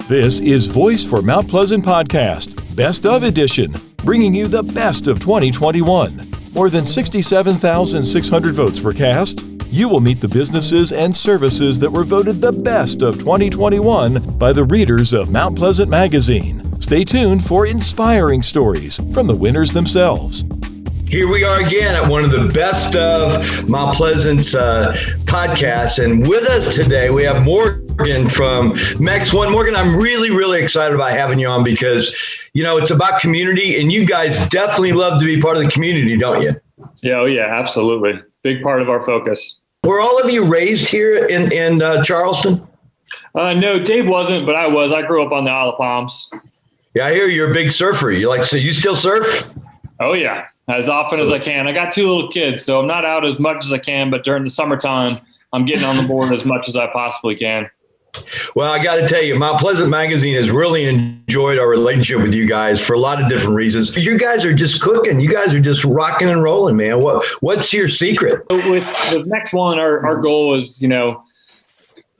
This is Voice for Mount Pleasant Podcast, Best of Edition, bringing you the best of 2021. More than 67,600 votes were cast. You will meet the businesses and services that were voted the best of 2021 by the readers of Mount Pleasant Magazine. Stay tuned for inspiring stories from the winners themselves. Here we are again at one of the best of Mount Pleasant's podcasts. And with us today, we have Morgan from Mex One. Morgan, I'm really excited about having you on because, it's about community, and you guys definitely love to be part of the community, don't you? Yeah, absolutely. Big part of our focus. Were all of you raised here in Charleston? No, Dave wasn't, but I was. I grew up on the Isle of Palms. Yeah, I hear you're a big surfer. You still surf? Oh, yeah. As often as I can. I got 2 little kids, so I'm not out as much as I can, but during the summertime, I'm getting on the board as much as I possibly can. Well, I got to tell you, Mount Pleasant Magazine has really enjoyed our relationship with you guys for a lot of different reasons. You guys are just cooking. You guys are just rocking and rolling, man. What's your secret? With Mex One, our goal is,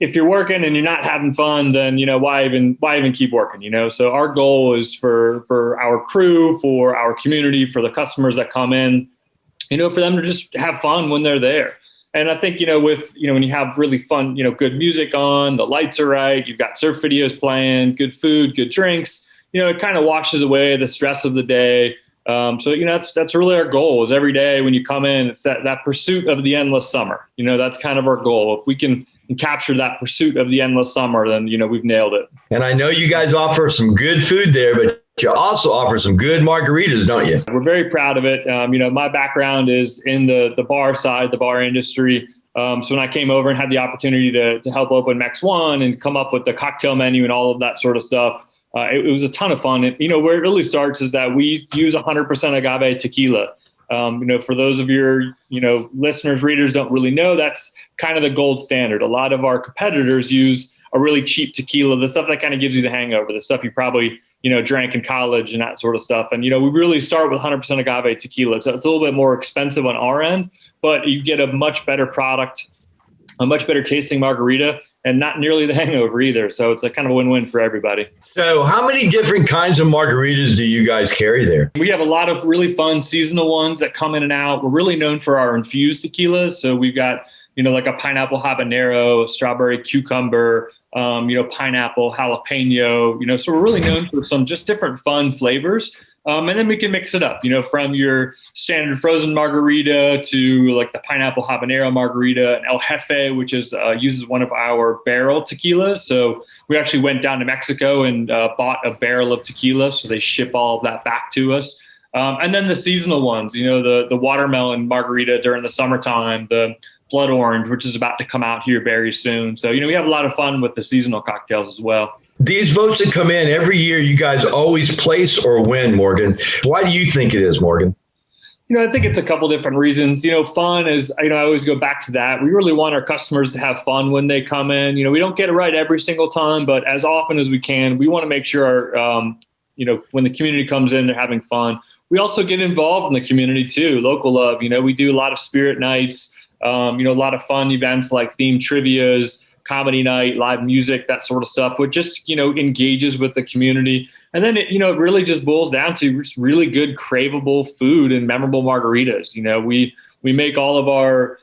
if you're working and you're not having fun, then, why even keep working, So our goal is for our crew, for our community, for the customers that come in, for them to just have fun when they're there. And I think, when you have really fun, good music on, the lights are right, you've got surf videos playing, good food, good drinks, it kind of washes away the stress of the day. That's really our goal is every day when you come in, it's that pursuit of the endless summer. That's kind of our goal. If we can capture that pursuit of the endless summer, then, we've nailed it. And I know you guys offer some good food there, but you also offer some good margaritas, don't you? We're very proud of it. My background is in the bar side, the bar industry. So when I came over and had the opportunity to help open Mex One and come up with the cocktail menu and all of that sort of stuff, it was a ton of fun. And, where it really starts is that we use 100% agave tequila. For those of your, listeners, readers don't really know, that's kind of the gold standard. A lot of our competitors use a really cheap tequila, the stuff that kind of gives you the hangover, the stuff you probably, drank in college and that sort of stuff. And, we really start with 100% agave tequila. So it's a little bit more expensive on our end, but you get a much better product, a much better tasting margarita, and not nearly the hangover either. So it's a kind of a win-win for everybody. So how many different kinds of margaritas do you guys carry there? We have a lot of really fun seasonal ones that come in and out. We're really known for our infused tequilas. So we've got, like a pineapple habanero, strawberry cucumber, pineapple jalapeno, so we're really known for some just different fun flavors. And then we can mix it up, from your standard frozen margarita to like the pineapple habanero margarita and El Jefe, which uses one of our barrel tequilas. So we actually went down to Mexico and bought a barrel of tequila. So they ship all of that back to us. And then the seasonal ones, the watermelon margarita during the summertime, the blood orange, which is about to come out here very soon. So, we have a lot of fun with the seasonal cocktails as well. These votes that come in every year, you guys always place or win, Morgan. Why do you think it is, Morgan? I think it's a couple different reasons. Fun is, I always go back to that. We really want our customers to have fun when they come in. We don't get it right every single time, but as often as we can, we want to make sure, when the community comes in, they're having fun. We also get involved in the community too, local love. We do a lot of spirit nights, a lot of fun events like themed trivias, comedy night, live music, that sort of stuff, which just, engages with the community. And then, it really just boils down to just really good, craveable food and memorable margaritas. We make all of our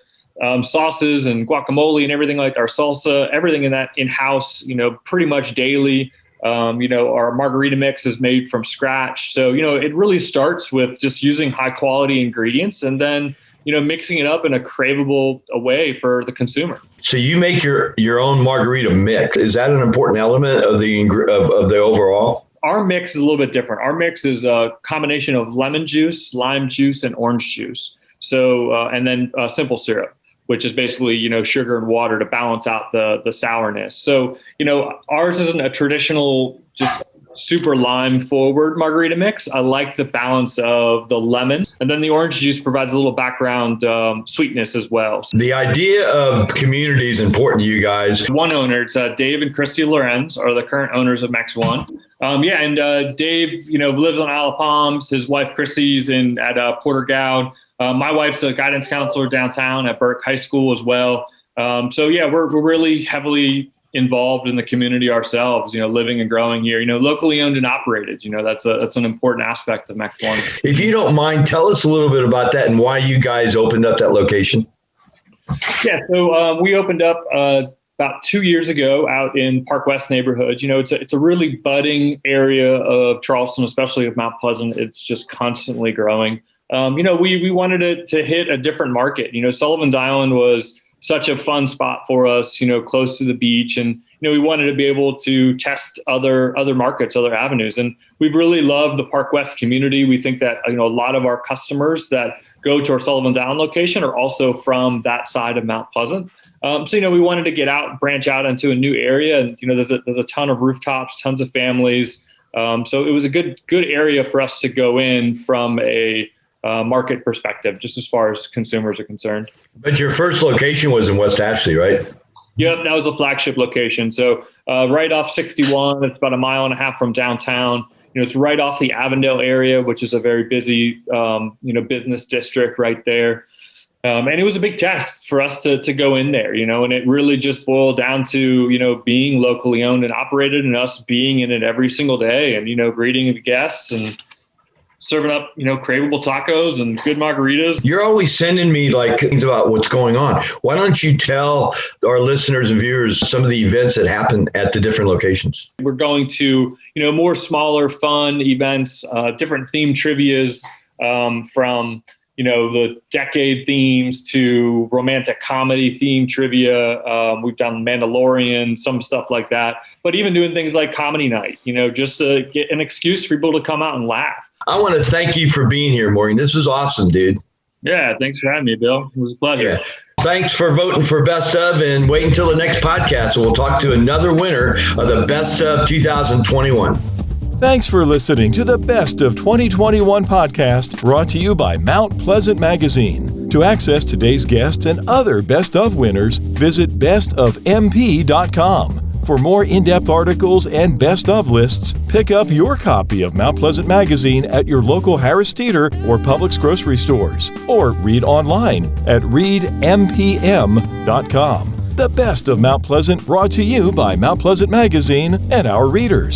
sauces and guacamole and everything like our salsa, everything in that in-house, pretty much daily. Our margarita mix is made from scratch. So, it really starts with just using high quality ingredients and then, mixing it up in a craveable way for the consumer. So you make your own margarita mix. Is that an important element of the overall? Our mix is a little bit different. Our mix is a combination of lemon juice, lime juice, and orange juice. So, and then simple syrup, which is basically, sugar and water to balance out the sourness. So, ours isn't a traditional just super lime forward margarita mix. I like the balance of the lemon, and then the orange juice provides a little background sweetness as well. The idea of community is important to you guys. One owner, it's Dave and Christy Lorenz are the current owners of Mex One. Dave, lives on Isle of Palms. His wife Chrissy's at Porter Goud. My wife's a guidance counselor downtown at Burke High School as well. We're really heavily involved in the community ourselves, living and growing here, locally owned and operated. That's an important aspect of Mex One. If you don't mind, tell us a little bit about that and why you guys opened up that location. Yeah, so we opened up about 2 years ago out in Park West neighborhood. It's a really budding area of Charleston, especially of Mount Pleasant. It's just constantly growing. We wanted to hit a different market. Sullivan's Island was such a fun spot for us, close to the beach. And, we wanted to be able to test other markets, other avenues. And we've really loved the Park West community. We think that, a lot of our customers that go to our Sullivan's Island location are also from that side of Mount Pleasant. So, we wanted to get out, branch out into a new area. And, there's a ton of rooftops, tons of families. So it was a good area for us to go in from a market perspective, just as far as consumers are concerned. But your first location was in West Ashley, right? Yep, that was a flagship location. So right off 61, it's about 1.5 miles from downtown. It's right off the Avondale area, which is a very busy, business district right there. And it was a big test for us to go in there, and it really just boiled down to, being locally owned and operated and us being in it every single day and, greeting the guests and serving up, craveable tacos and good margaritas. You're always sending me things about what's going on. Why don't you tell our listeners and viewers some of the events that happen at the different locations? We're going to, more smaller, fun events, different theme trivias from, the decade themes to romantic comedy theme trivia. We've done Mandalorian, some stuff like that, but even doing things like comedy night, just to get an excuse for people to come out and laugh. I want to thank you for being here, Morgan. This was awesome, dude. Yeah, thanks for having me, Bill. It was a pleasure. Yeah. Thanks for voting for Best Of, and wait until the next podcast. We'll talk to another winner of the Best Of 2021. Thanks for listening to the Best of 2021 podcast, brought to you by Mount Pleasant Magazine. To access today's guests and other Best Of winners, visit bestofmp.com. For more in-depth articles and Best Of lists, pick up your copy of Mount Pleasant Magazine at your local Harris Teeter or Publix grocery stores, or read online at readmpm.com. The Best of Mount Pleasant, brought to you by Mount Pleasant Magazine and our readers.